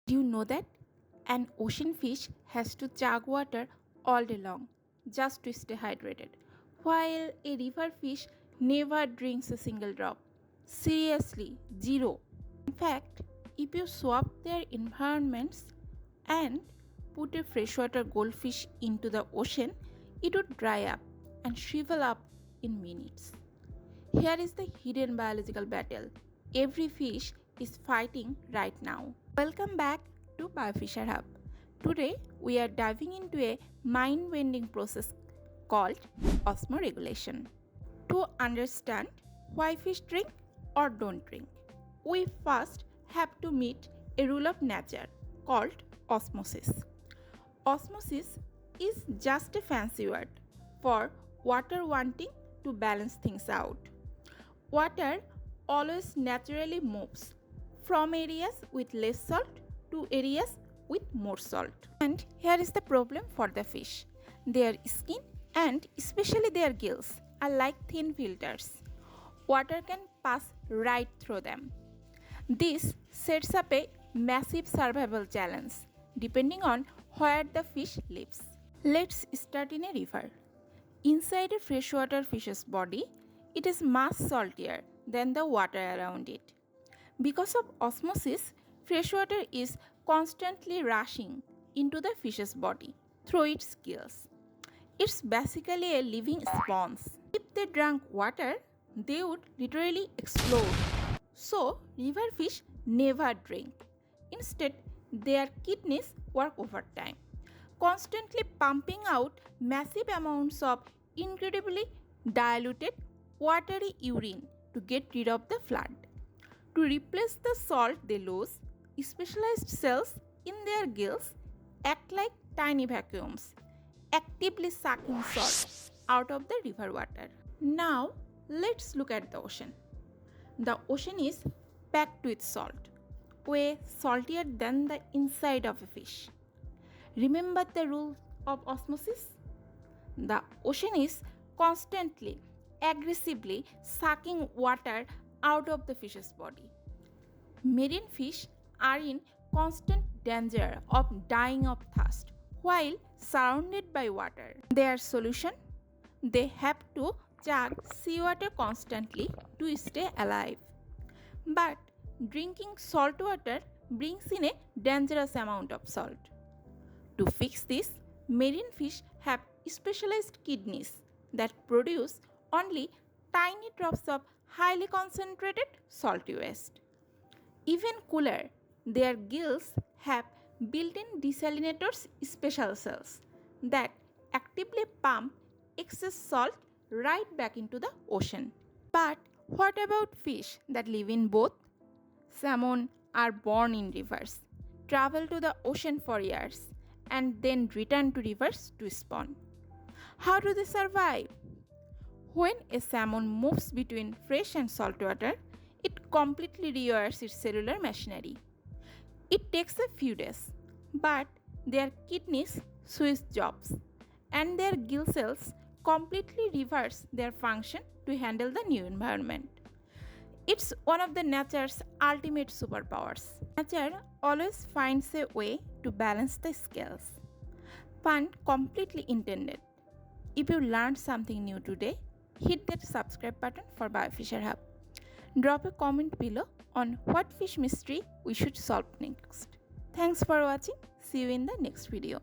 Do you know that an ocean fish has to chug water all day long just to stay hydrated, while a river fish never drinks a single drop? Seriously, zero. In fact, if you swap their environments and put a freshwater goldfish into the ocean, it would dry up and shrivel up in minutes. Here is the hidden biological battle every fish is fighting right now. Welcome back to Biofisher Hub. Today we are diving into a mind-bending process called osmoregulation. To understand why fish drink or don't drink, we first have to meet a rule of nature called osmosis. Osmosis is just a fancy word for water wanting to balance things out. Water always naturally moves from areas with less salt to areas with more salt. And here is the problem for the fish. Their skin and especially their gills are like thin filters. Water can pass right through them. This sets up a massive survival challenge depending on where the fish lives. Let's start in a river. Inside a freshwater fish's body, it is much saltier than the water around it. Because of osmosis, freshwater is constantly rushing into the fish's body through its gills. It's basically a living sponge. If they drank water, they would literally explode. So, river fish never drink. Instead, their kidneys work overtime, constantly pumping out massive amounts of incredibly diluted watery urine to get rid of the flood. To replace the salt they lose, specialized cells in their gills act like tiny vacuums, actively sucking salt out of the river water. Now, let's look at the ocean. The ocean is packed with salt, way saltier than the inside of a fish. Remember the rule of osmosis? The ocean is constantly, aggressively sucking water out of the fish's body. Marine fish are in constant danger of dying of thirst while surrounded by water. Their solution? They have to chug seawater constantly to stay alive. But drinking salt water brings in a dangerous amount of salt. To fix this, marine fish have specialized kidneys that produce only tiny drops of highly concentrated salty waste. Even cooler, their gills have built-in desalinators special cells that actively pump excess salt right back into the ocean. But what about fish that live in both? Salmon are born in rivers, travel to the ocean for years, and then return to rivers to spawn. How do they survive? When a salmon moves between fresh and salt water, it completely rewires its cellular machinery. It takes a few days, but their kidneys switch jobs, and their gill cells completely reverse their function to handle the new environment. It's one of the nature's ultimate superpowers. Nature always finds a way to balance the scales. Pun completely intended. If you learned something new today, hit that subscribe button for Biofisher Hub. Drop a comment below on what fish mystery we should solve next. Thanks for watching. See you in the next video.